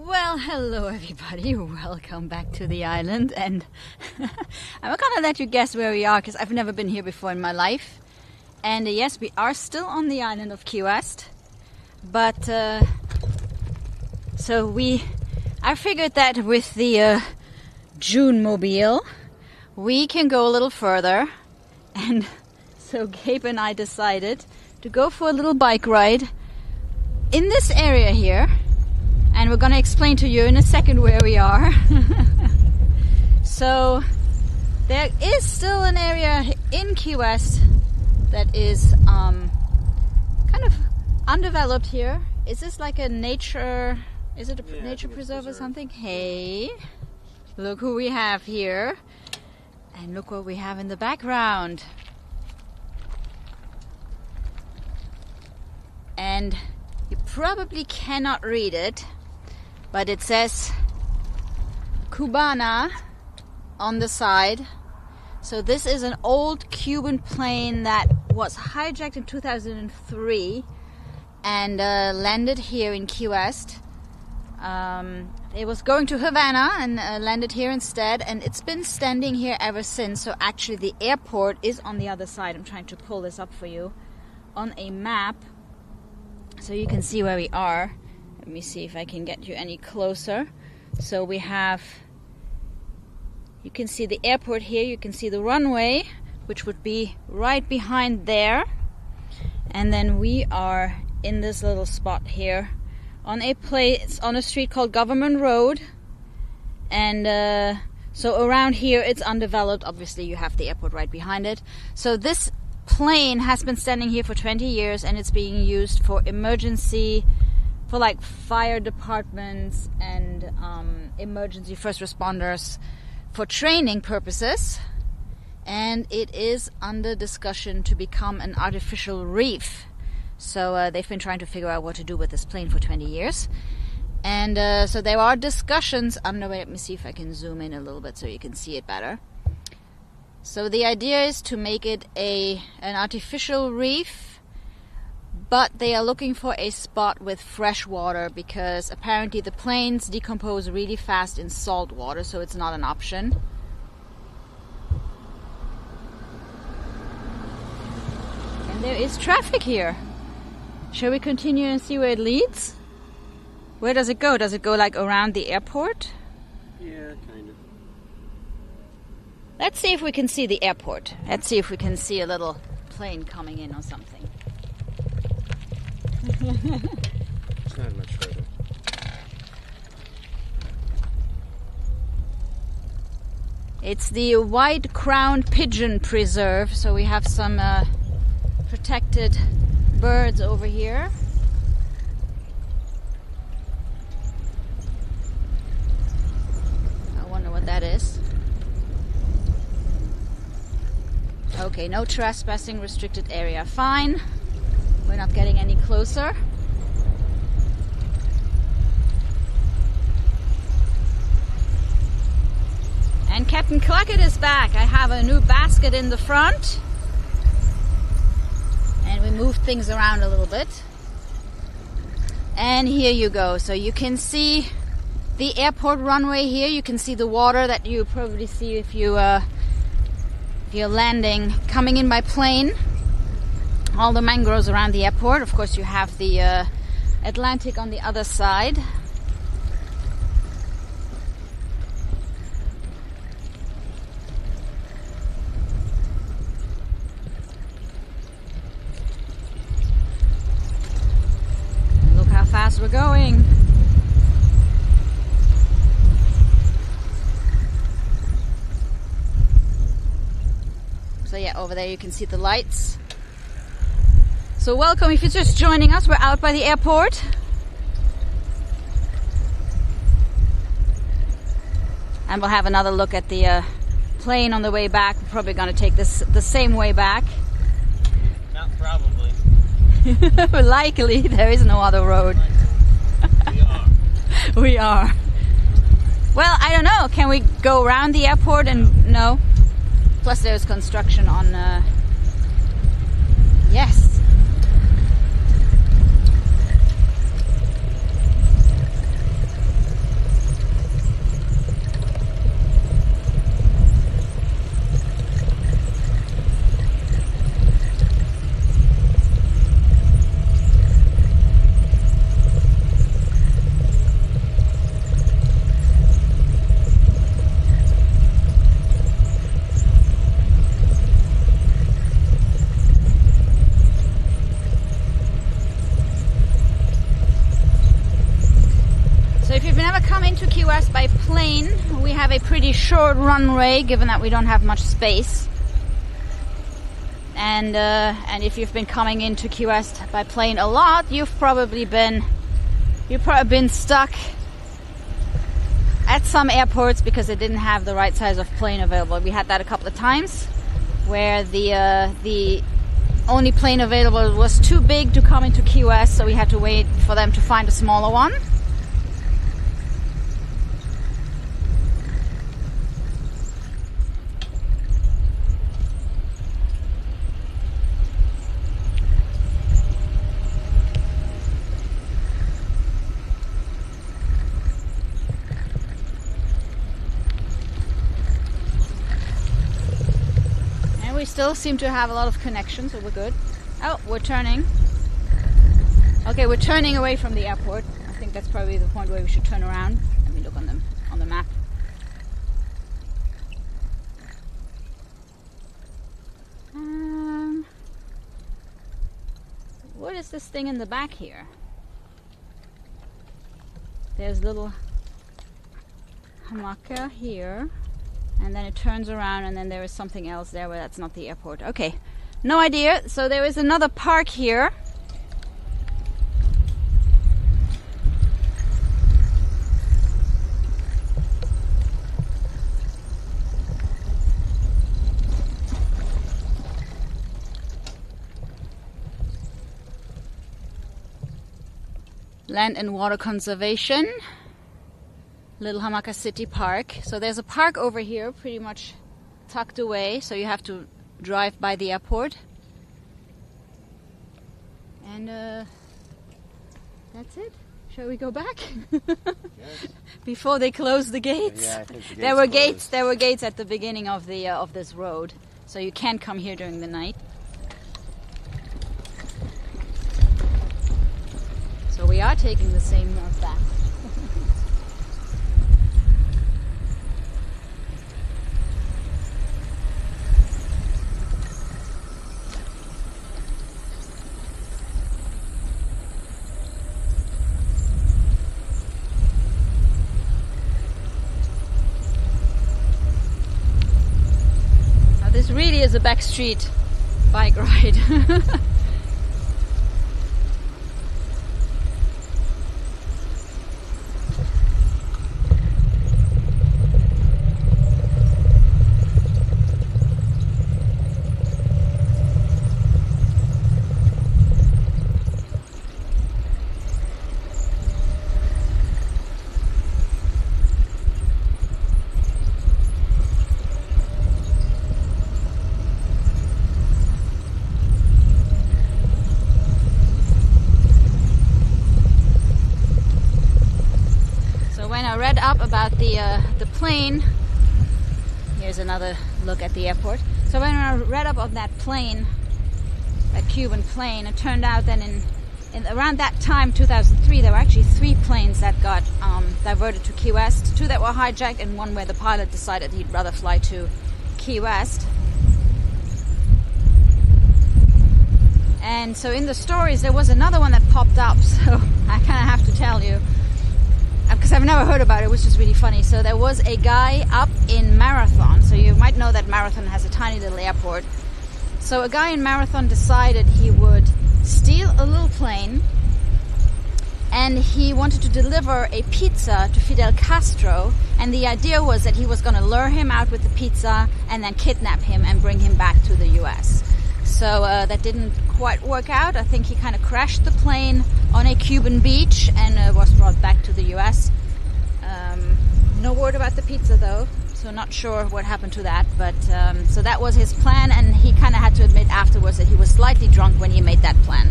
Well, hello everybody, welcome back to the island, and I'm gonna let you guess where we are because I've never been here before in my life. And yes, we are still on the island of Key West, but I figured that with the June mobile we can go a little further, and so Gabe and I decided to go for a little bike ride in this area here. And we're going to explain to you in a second where we are. So there is still an area in Key West that is kind of undeveloped here. Is this like a nature, is it a nature preserve or something? Hey, look who we have here. And look what we have in the background. And you probably cannot read it, but it says Cubana on the side. So this is an old Cuban plane that was hijacked in 2003 and landed here in Key West. It was going to Havana and landed here instead, and it's been standing here ever since. So actually the airport is on the other side. I'm trying to pull this up for you on a map so you can see where we are. Let me see if I can get you any closer. So we have, you can see the airport here, you can see the runway, which would be right behind there. And then we are in this little spot here on a place, on a street called Government Road. And so around here it's undeveloped. Obviously you have the airport right behind it. So this plane has been standing here for 20 years and it's being used for emergency, for like fire departments and emergency first responders for training purposes. And it is under discussion to become an artificial reef. So they've been trying to figure out what to do with this plane for 20 years. And so there are discussions underway. Let me see if I can zoom in a little bit so you can see it better. So the idea is to make it an artificial reef, but they are looking for a spot with fresh water because apparently the planes decompose really fast in salt water, so it's not an option. And there is traffic here. Shall we continue and see where it leads? Where does it go? Does it go like around the airport? Yeah, kind of. Let's see if we can see the airport. Let's see if we can see a little plane coming in or something. It's not much further. It's the white-crowned pigeon preserve, so we have some protected birds over here. I wonder what that is. Okay, no trespassing, restricted area. Fine. We're not getting any closer. And Captain Cluckett is back. I have a new basket in the front. And we moved things around a little bit. And here you go. So you can see the airport runway here. You can see the water that you probably see if you're landing, coming in by plane. All the mangroves around the airport. Of course, you have the Atlantic on the other side. Look how fast we're going. So yeah, over there you can see the lights. So welcome if you're just joining us. We're out by the airport. And we'll have another look at the plane on the way back. We're probably going to take this the same way back. Not probably. Likely, there is no other road. We are. We are. Well, I don't know. Can we go around the airport and no? Plus there's construction on... Yes. plane, we have a pretty short runway given that we don't have much space. And if you've been coming into Key West by plane a lot, you've probably been stuck at some airports because they didn't have the right size of plane available. We had that a couple of times where the only plane available was too big to come into Key West, so we had to wait for them to find a smaller one. We still seem to have a lot of connections, so we're good. Oh, we're turning. Okay, we're turning away from the airport. I think that's probably the point where we should turn around. Let me look on the map. What is this thing in the back here? There's a little hamaka here. And then it turns around, and then there is something else there where that's not the airport. Okay, no idea. So there is another park here. Land and Water Conservation. Little Hamaka City Park. So there's a park over here pretty much tucked away, so you have to drive by the airport. And that's it. Shall we go back? Yes. Before they close the gates. Yeah, I think the gates There were closed. gates. There were gates at the beginning of the of this road, so you can't come here during the night. So we are taking the same north back. This really is a backstreet bike ride. Read up about the plane. Here's another look at the airport. So when I read up on that plane, that Cuban plane, it turned out that in around that time, 2003, there were actually 3 planes that got diverted to Key West. 2 that were hijacked, and 1 where the pilot decided he'd rather fly to Key West. And so in the stories, there was another one that popped up. So I kind of have to tell you, because I've never heard about it, which is really funny. So there was a guy up in Marathon. So you might know that Marathon has a tiny little airport. So a guy in Marathon decided he would steal a little plane, and he wanted to deliver a pizza to Fidel Castro. And the idea was that he was going to lure him out with the pizza and then kidnap him and bring him back to the US. So that didn't quite work out. I think he kind of crashed the plane on a Cuban beach and was brought back to the US. No word about the pizza though, so not sure what happened to that. But so that was his plan, and he kind of had to admit afterwards that he was slightly drunk when he made that plan.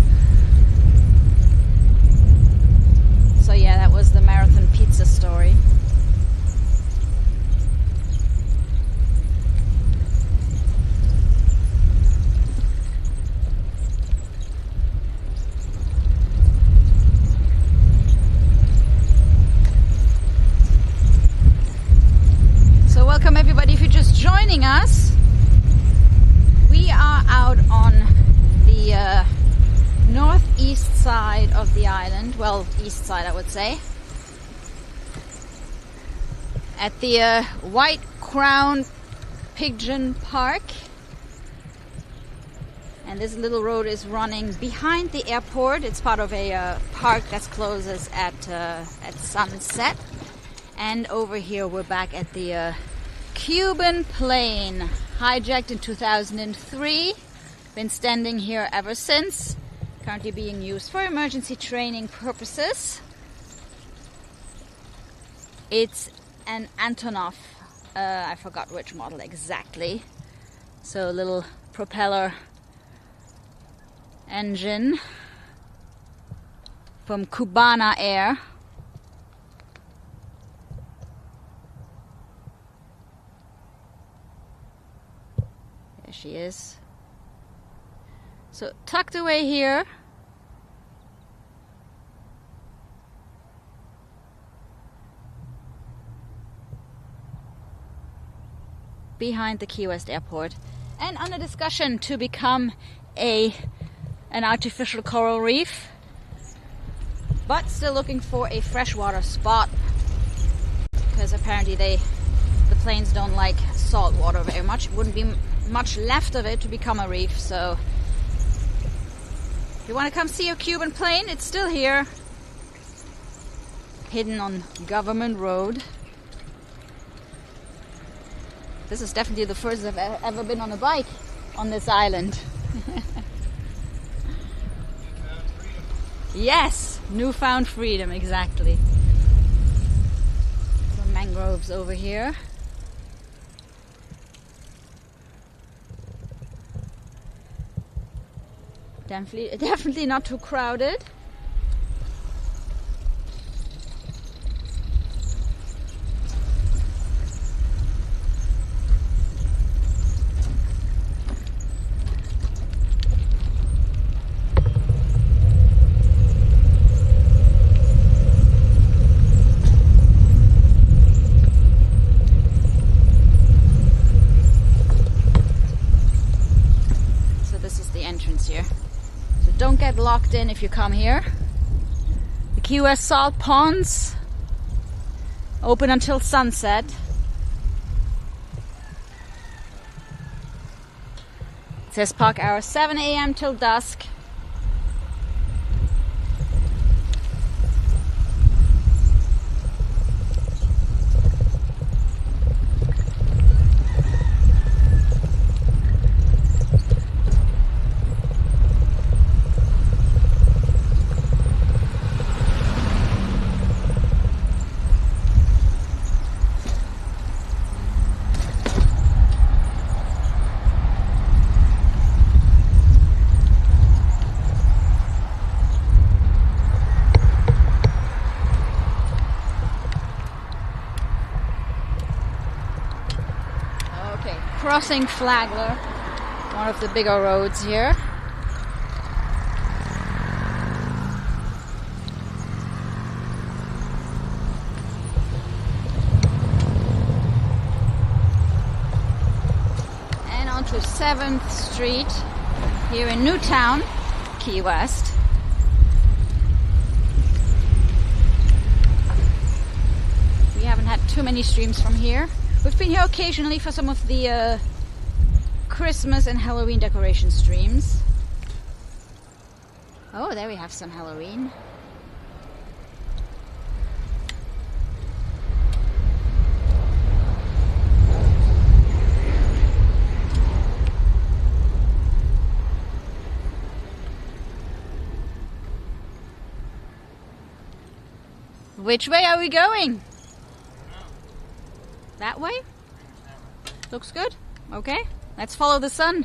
So yeah, that was the Marathon pizza story. Welcome everybody. If you're just joining us, we are out on the northeast side of the island. Well, east side I would say. at the White Crown Pigeon Park. And this little road is running behind the airport. It's part of a park that closes at sunset. And over here we're back at the Cuban plane, hijacked in 2003. Been standing here ever since. Currently being used for emergency training purposes. It's an Antonov. I forgot which model exactly. So a little propeller engine from Cubana Air. There she is. So tucked away here behind the Key West Airport, and under discussion to become an artificial coral reef, but still looking for a freshwater spot because apparently the planes don't like salt water very much. It wouldn't be much left of it to become a reef. So if you want to come see a Cuban plane, it's still here, hidden on Government Road. This is definitely the first I've ever been on a bike on this island. Yes, newfound freedom, exactly. Some mangroves over here. Definitely not too crowded. Here. So don't get locked in if you come here. The Key West Salt Ponds open until sunset. It says park hours 7 a.m. till dusk. Crossing Flagler, one of the bigger roads here. And onto 7th Street here in Newtown, Key West. We haven't had too many streams from here. We've been here occasionally for some of the Christmas and Halloween decoration streams. Oh, there we have some Halloween. Which way are we going? That way? Looks good. Okay, let's follow the sun.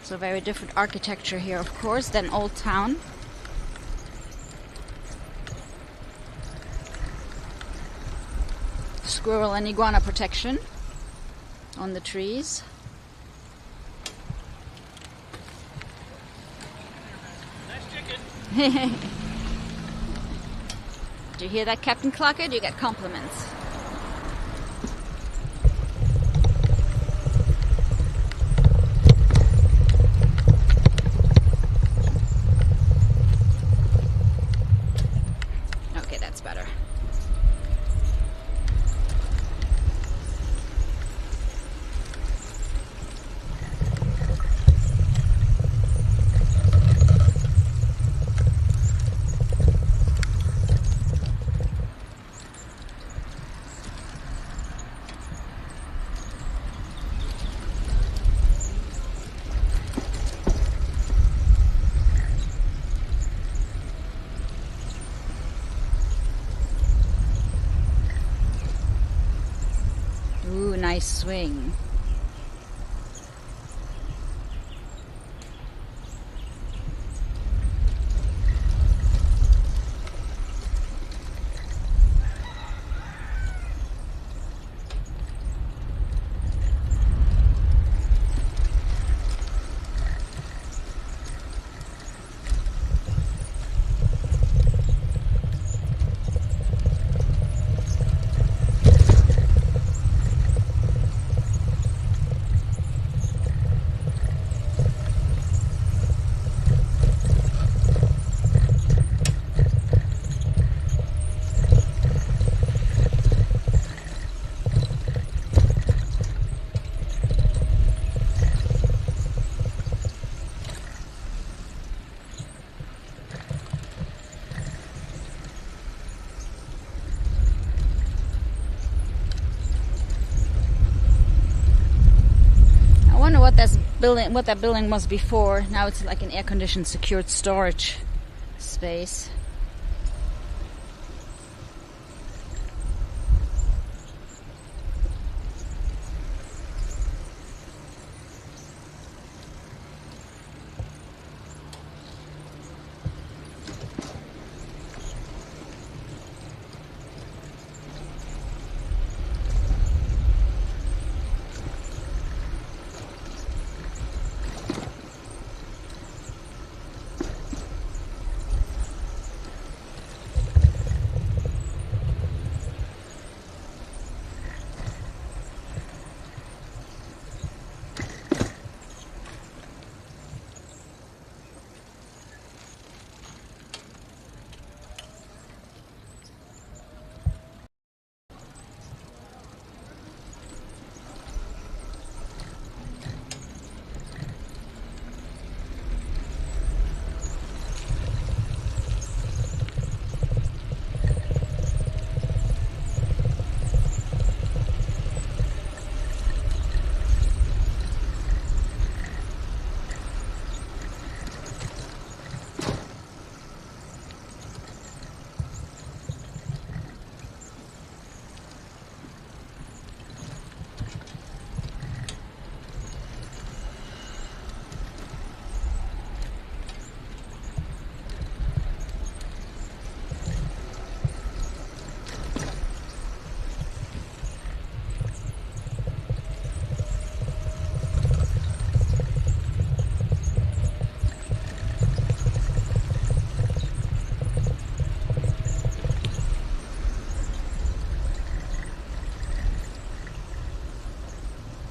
So very different architecture here, of course, than Old Town. Squirrel and iguana protection on the trees. Did you hear that, Captain Clucker? You get compliments. Okay, that's better. Ooh, nice swing. I wonder what that building was before. Now it's like an air-conditioned secured storage space.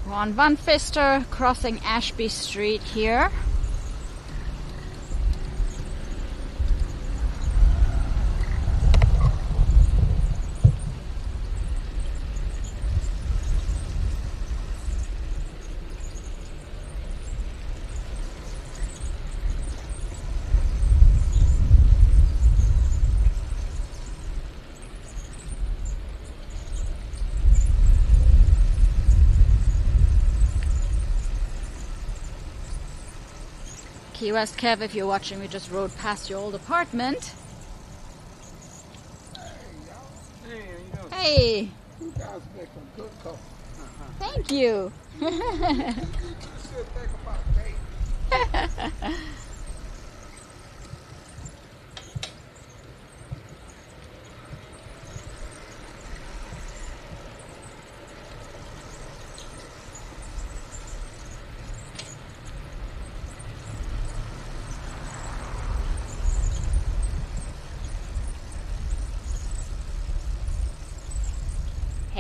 We're on Van Pfister, crossing Ashby Street here. Key West Kev, if you're watching, we just rode past your old apartment. Hey, how you doing? Hey! You guys make some good coffee. Thank you! You should think about dating.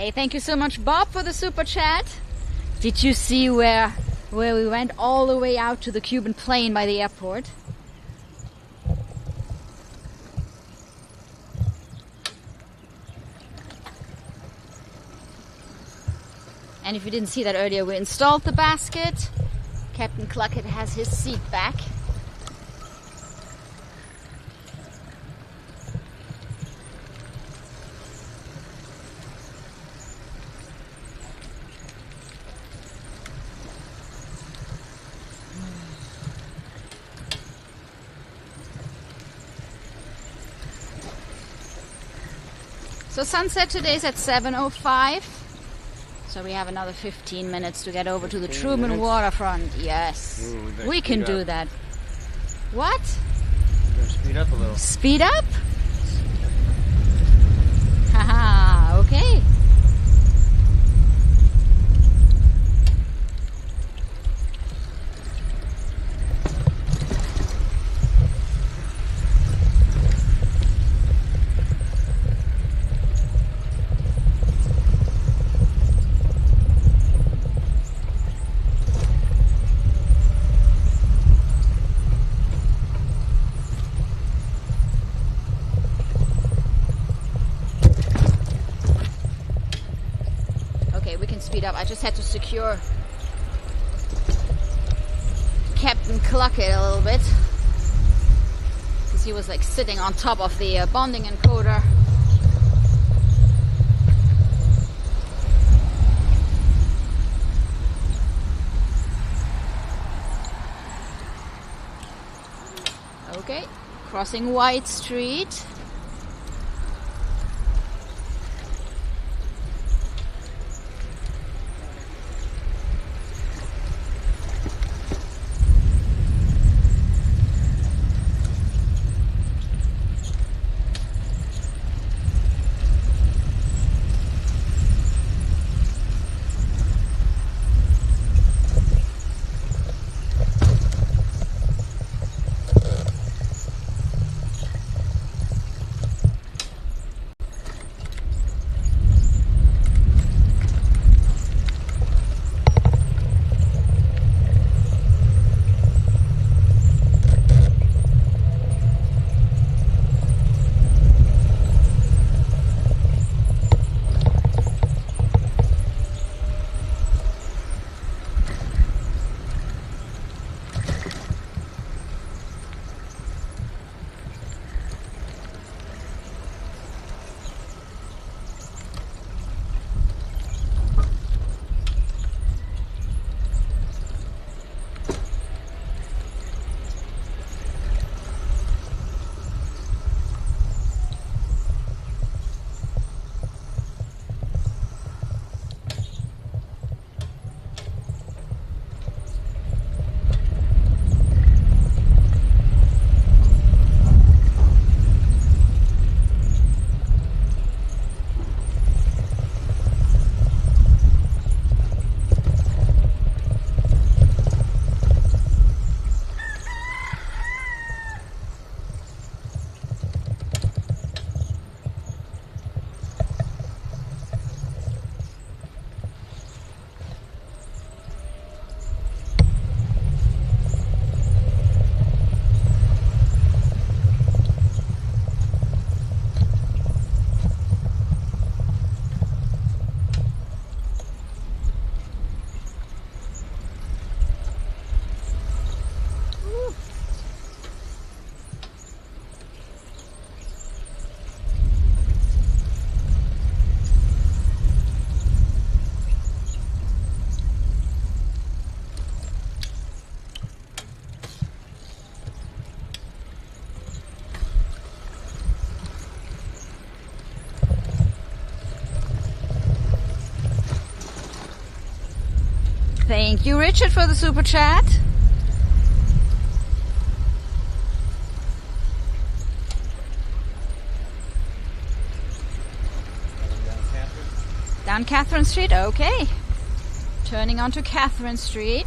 Hey, thank you so much, Bob, for the super chat. Did you see where we went all the way out to the Cuban plain by the airport? And if you didn't see that earlier, we installed the basket. Captain Cluckett has his seat back. So sunset today is at 7:05. So we have another 15 minutes to get over to the Truman Waterfront. Yes, we can do that. What? We're gonna speed up a little. Speed up? Haha, okay. Speed up. I just had to secure Captain Cluckett a little bit because he was like sitting on top of the bonding encoder. Okay, crossing White Street. Thank you, Richard, for the super chat. Down Catherine Street, okay. Turning onto Catherine Street.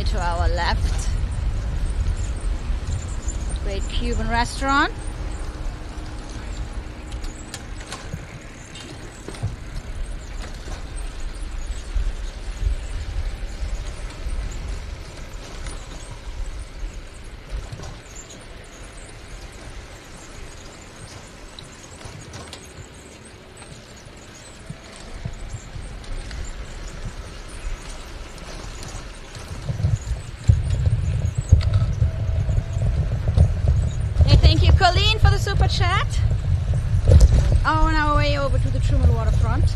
to our left. Great Cuban restaurant. Thank you, Colleen, for the super chat. On our way over to the Truman Waterfront.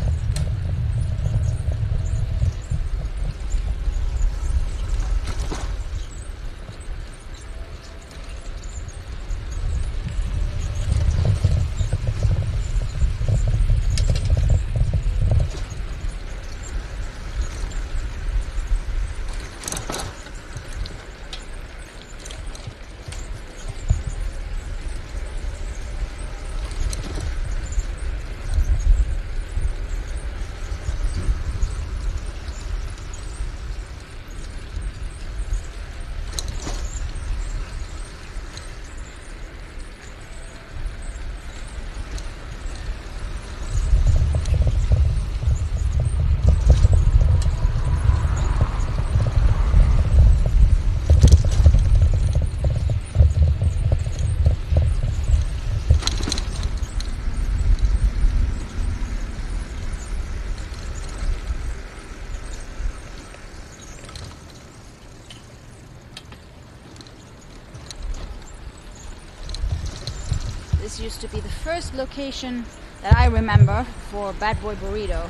This used to be the first location that I remember for Bad Boy Burrito.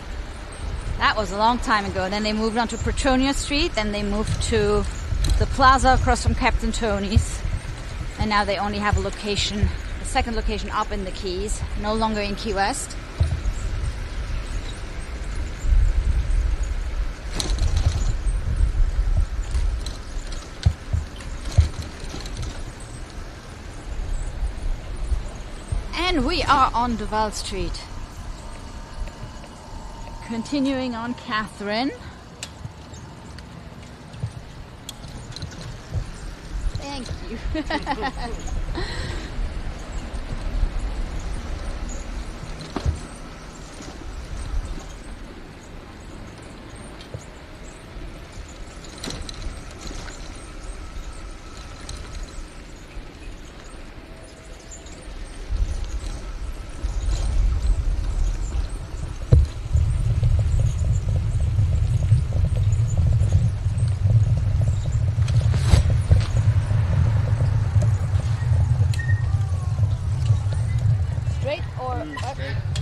That was a long time ago. Then they moved on to Petronia Street, then they moved to the plaza across from Captn Tony's. And now they only have a location, a second location up in the Keys, no longer in Key West. And we are on Duval Street. Continuing on Catherine. Thank you.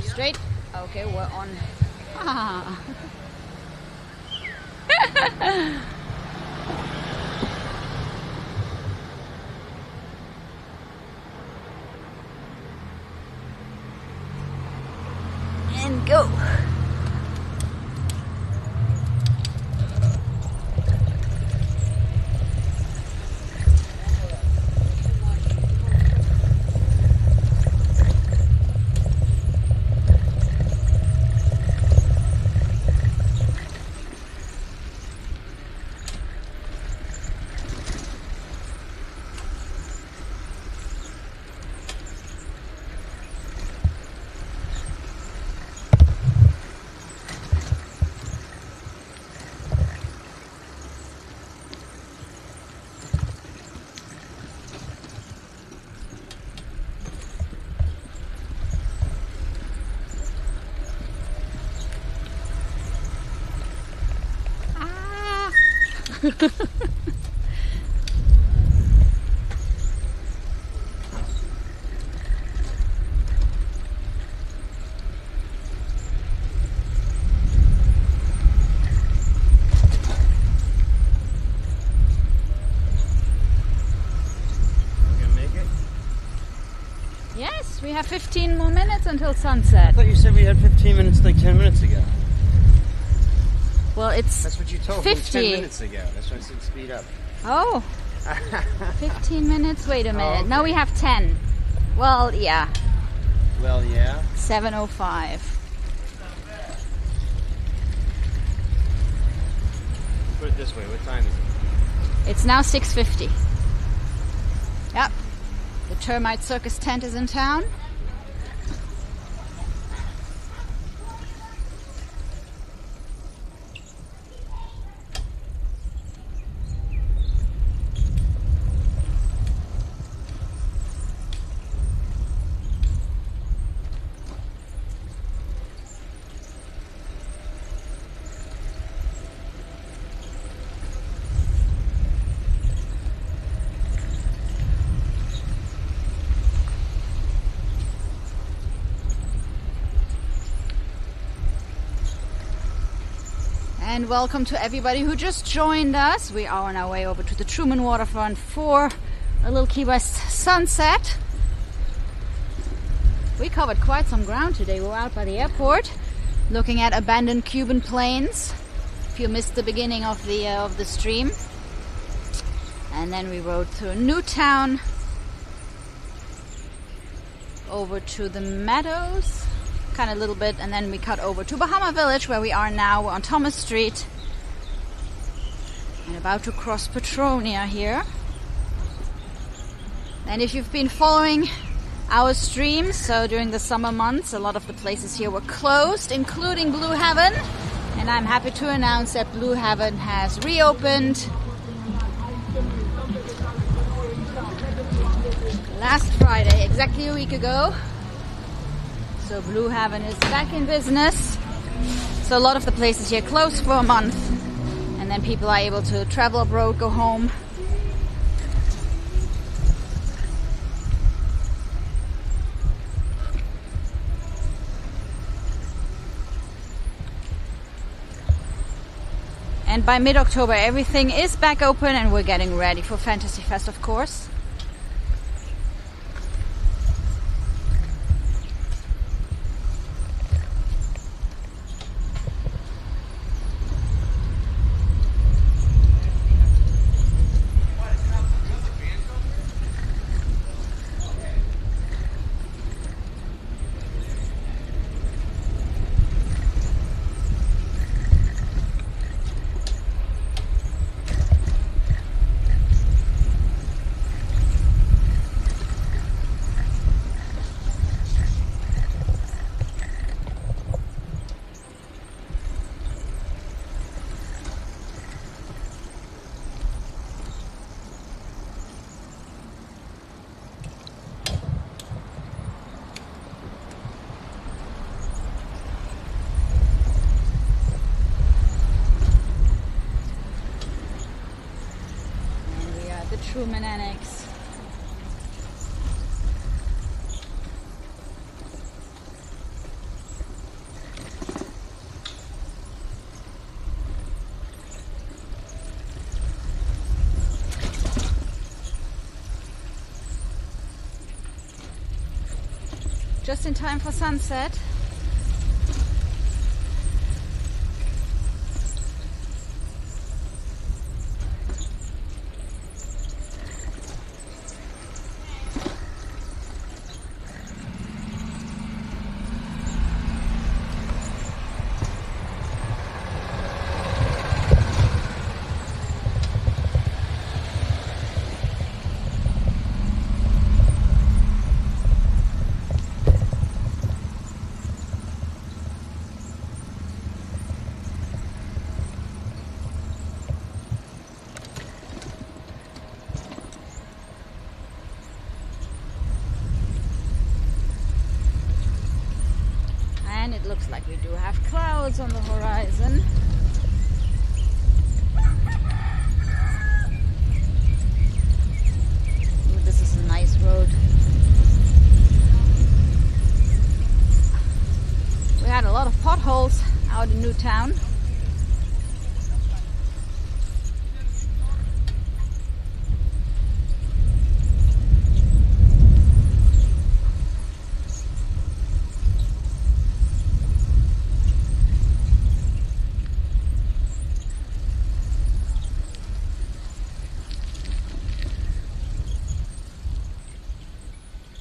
Straight? Okay, we're on. Ah. And go. Yes, we have 15 more minutes until sunset. I thought you said we had 15 minutes like 10 minutes ago. Well, it's That's what you told 50. me 10 minutes ago. That's why I said speed up. Oh, 15 minutes. Wait a minute. Oh, okay. Now we have 10. Well, yeah. Well, yeah. 7:05. Put it this way. What time is it? It's now 6:50. Yep, the Termite Circus tent is in town. And welcome to everybody who just joined us. We are on our way over to the Truman Waterfront for a little Key West sunset. We covered quite some ground today. We were out by the airport looking at abandoned Cuban planes. If you missed the beginning of the stream. And then we rode through Newtown over to the Meadows. Kind of a little bit, and then we cut over to Bahama Village, where we are now. We're on Thomas Street and about to cross Petronia here. And if you've been following our streams, so during the summer months, a lot of the places here were closed, including Blue Heaven, and I'm happy to announce that Blue Heaven has reopened last Friday, exactly a week ago. So Blue Heaven is back in business. So a lot of the places here closed for a month, and then people are able to travel abroad, go home. And by mid-October everything is back open, and we're getting ready for Fantasy Fest, of course. Truman Annex. Just in time for sunset. It looks like we do have clouds on the horizon. Ooh, this is a nice road. We had a lot of potholes out in Newtown.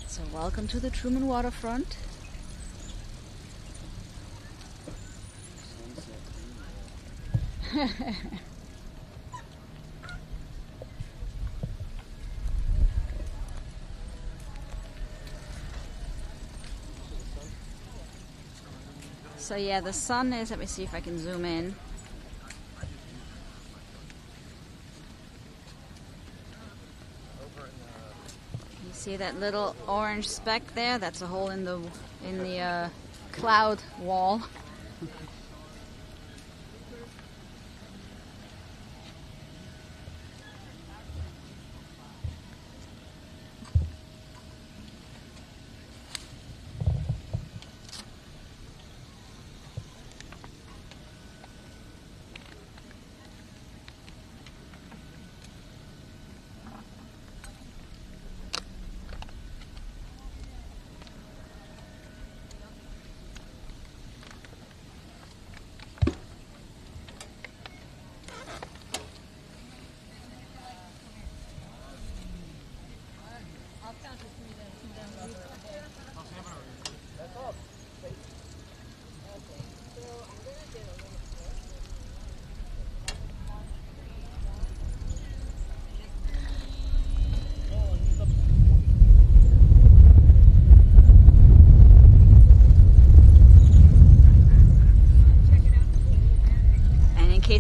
So welcome to the Truman Waterfront. So yeah, the sun is, let me see if I can zoom in. You see that little orange speck there? That's a hole in the cloud wall.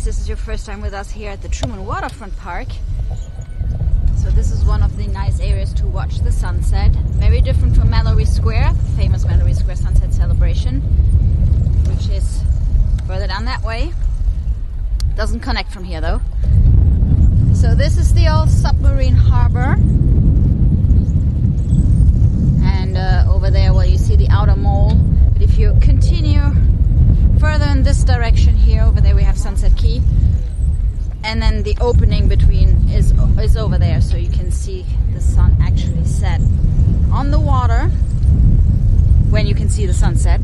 This is your first time with us here at the Truman Waterfront Park. So this is one of the nice areas to watch the sunset. Very different from Mallory Square, the famous Mallory Square sunset celebration, which is further down that way. Doesn't connect from here though. So this is the old submarine harbor. And over there, well, you see the outer mole. But if you continue further in this direction here, over there we have Sunset Key, and then the opening between is over there, so you can see the sun actually set on the water when you can see the sunset.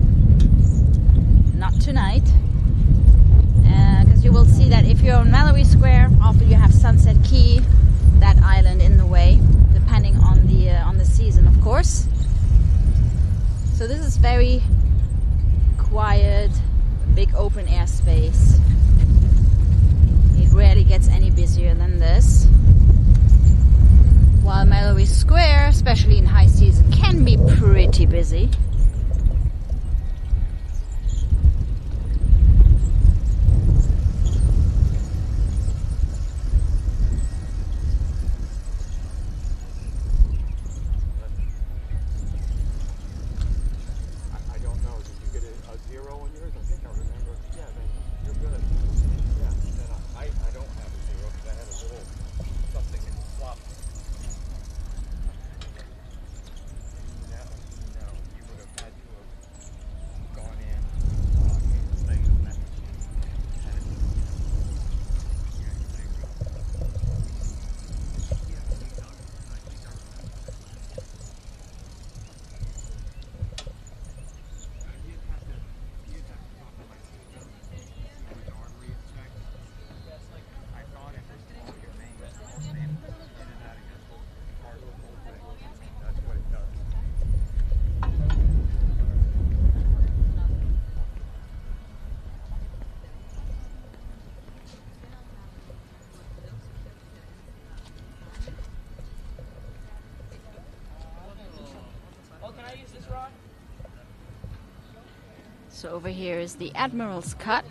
Not tonight, because you will see that if you're on Mallory Square, often you have Sunset Key, that island in the way, depending on the season, of course. So this is very quiet, big open air space. It rarely gets any busier than this. While Mallory Square, especially in high season, can be pretty busy. So over here is the Admiral's Cut,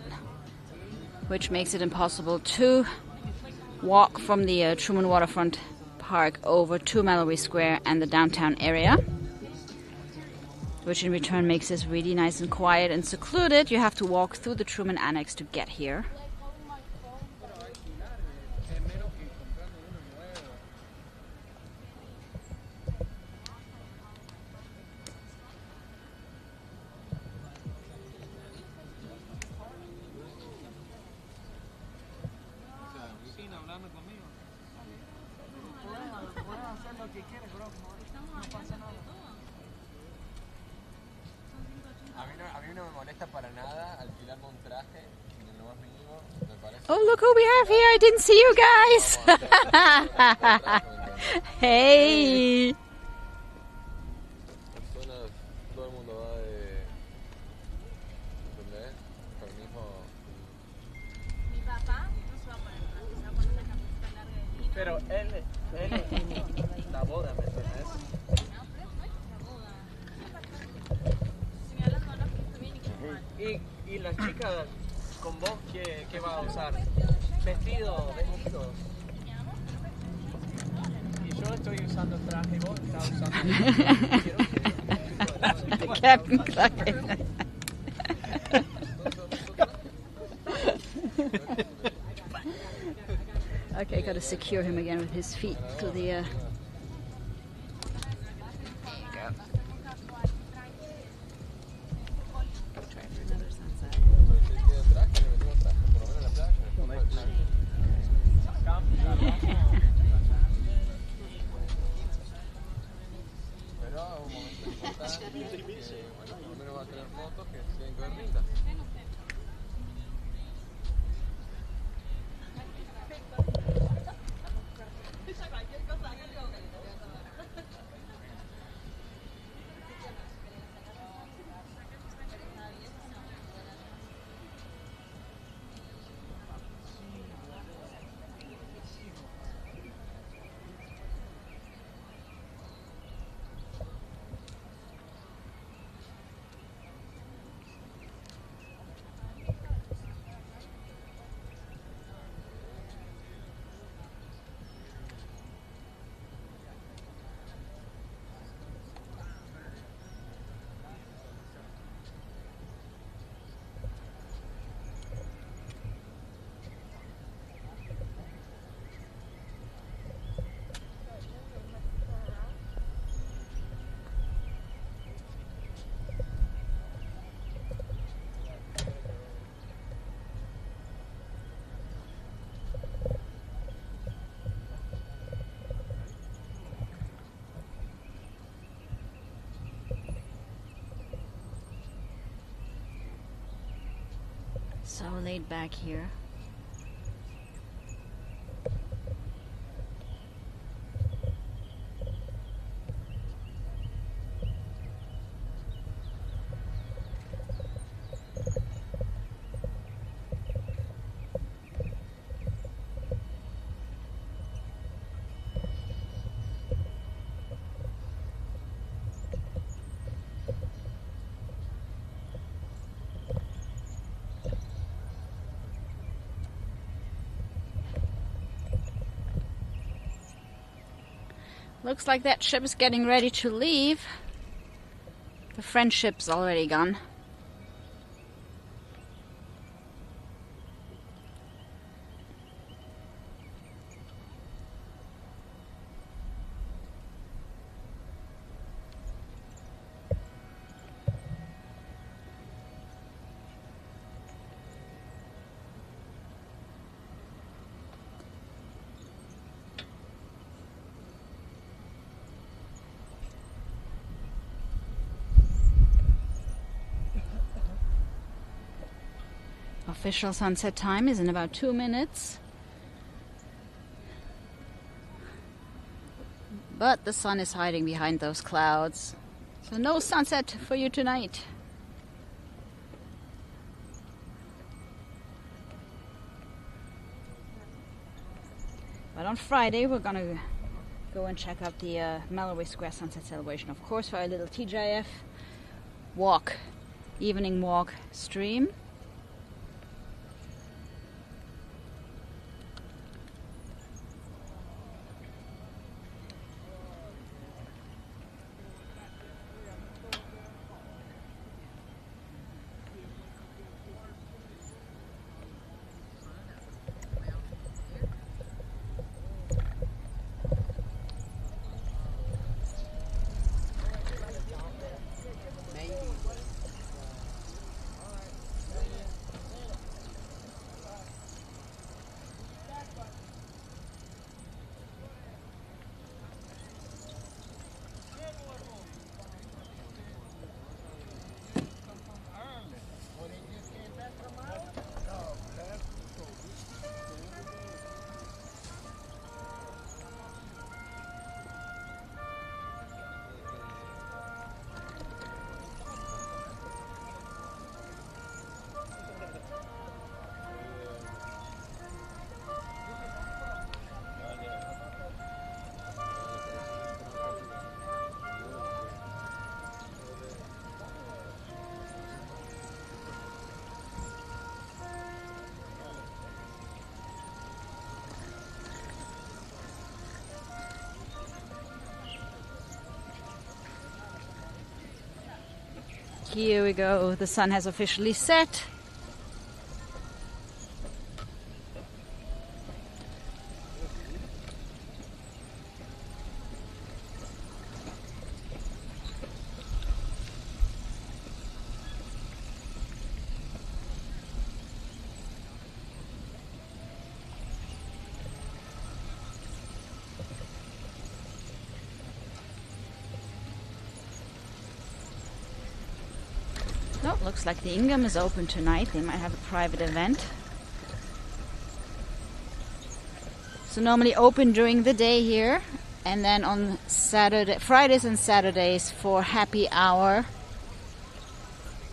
which makes it impossible to walk from the Truman Waterfront Park over to Mallory Square and the downtown area, which in return makes this really nice and quiet and secluded. You have to walk through the Truman Annex to get here. Oh, look who we have here. I didn't see you guys. Hey. Pero él la boda, ¿me entiendes? Y chica con vos, ¿qué va a usar? Vestido, vestidos. Y yo estoy usando traje, vos estás usando. The captain clucking. Okay, got to secure him again with his feet to the. There you go. Try for another sunset. Pero un momento importante, que bueno, por lo menos va a tener fotos que tienen que ver lindas. So laid back here. Looks like that ship is getting ready to leave. The French ship's already gone. Official sunset time is in about 2 minutes. But the sun is hiding behind those clouds. So no sunset for you tonight. But on Friday we're gonna go and check out the Melloway Square sunset celebration. Of course, for our little TGIF walk, evening walk stream. Here we go. The sun has officially set. Oh, looks like the Ingham is open tonight. They might have a private event. So normally open during the day here, and then on Fridays and Saturdays for happy hour.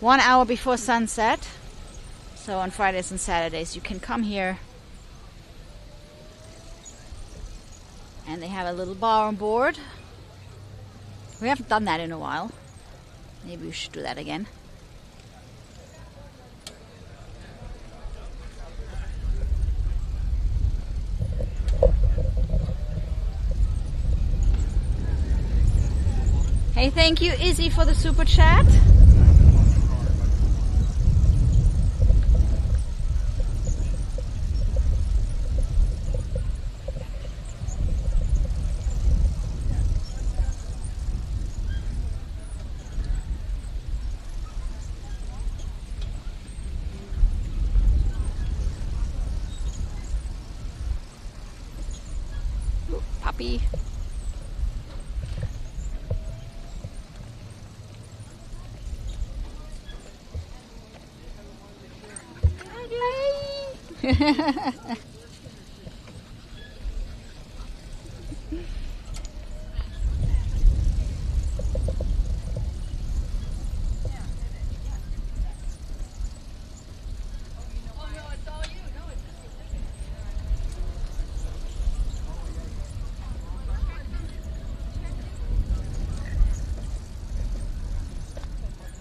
1 hour before sunset. So on Fridays and Saturdays you can come here. And they have a little bar on board. We haven't done that in a while. Maybe we should do that again. Hey, thank you, Izzy, for the super chat. Ooh, puppy.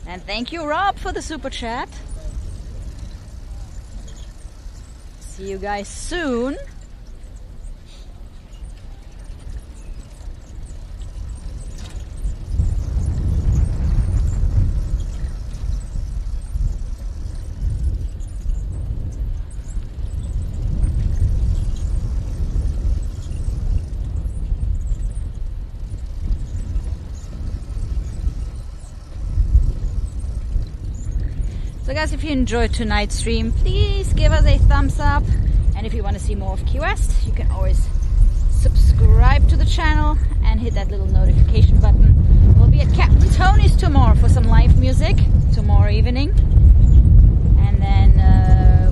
And thank you, Rob, for the super chat. See you guys soon. So guys, if you enjoyed tonight's stream, please give us a thumbs up. And if you want to see more of Key West, you can always subscribe to the channel and hit that little notification button. We'll be at Captn Tony's tomorrow for some live music, tomorrow evening. And then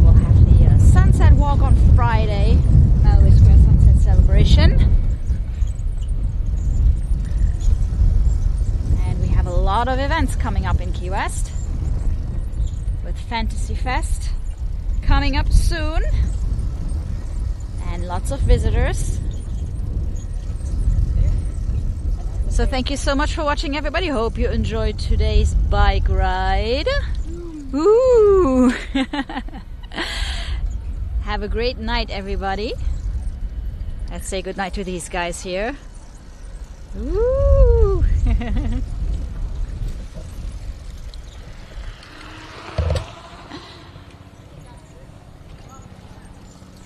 we'll have the sunset walk on Friday, Malway Square Sunset Celebration. And we have a lot of events coming up in Key West. With Fantasy Fest coming up soon, and lots of visitors. So thank you so much for watching, everybody. Hope you enjoyed today's bike ride. Ooh. Have a great night, everybody. Let's say goodnight to these guys here. Ooh.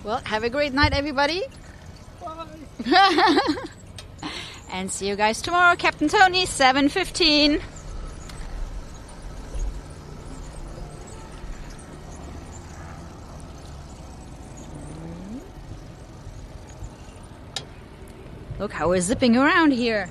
Well, have a great night, everybody. Bye. And see you guys tomorrow, Captn Tony, 7:15. Look how we're zipping around here.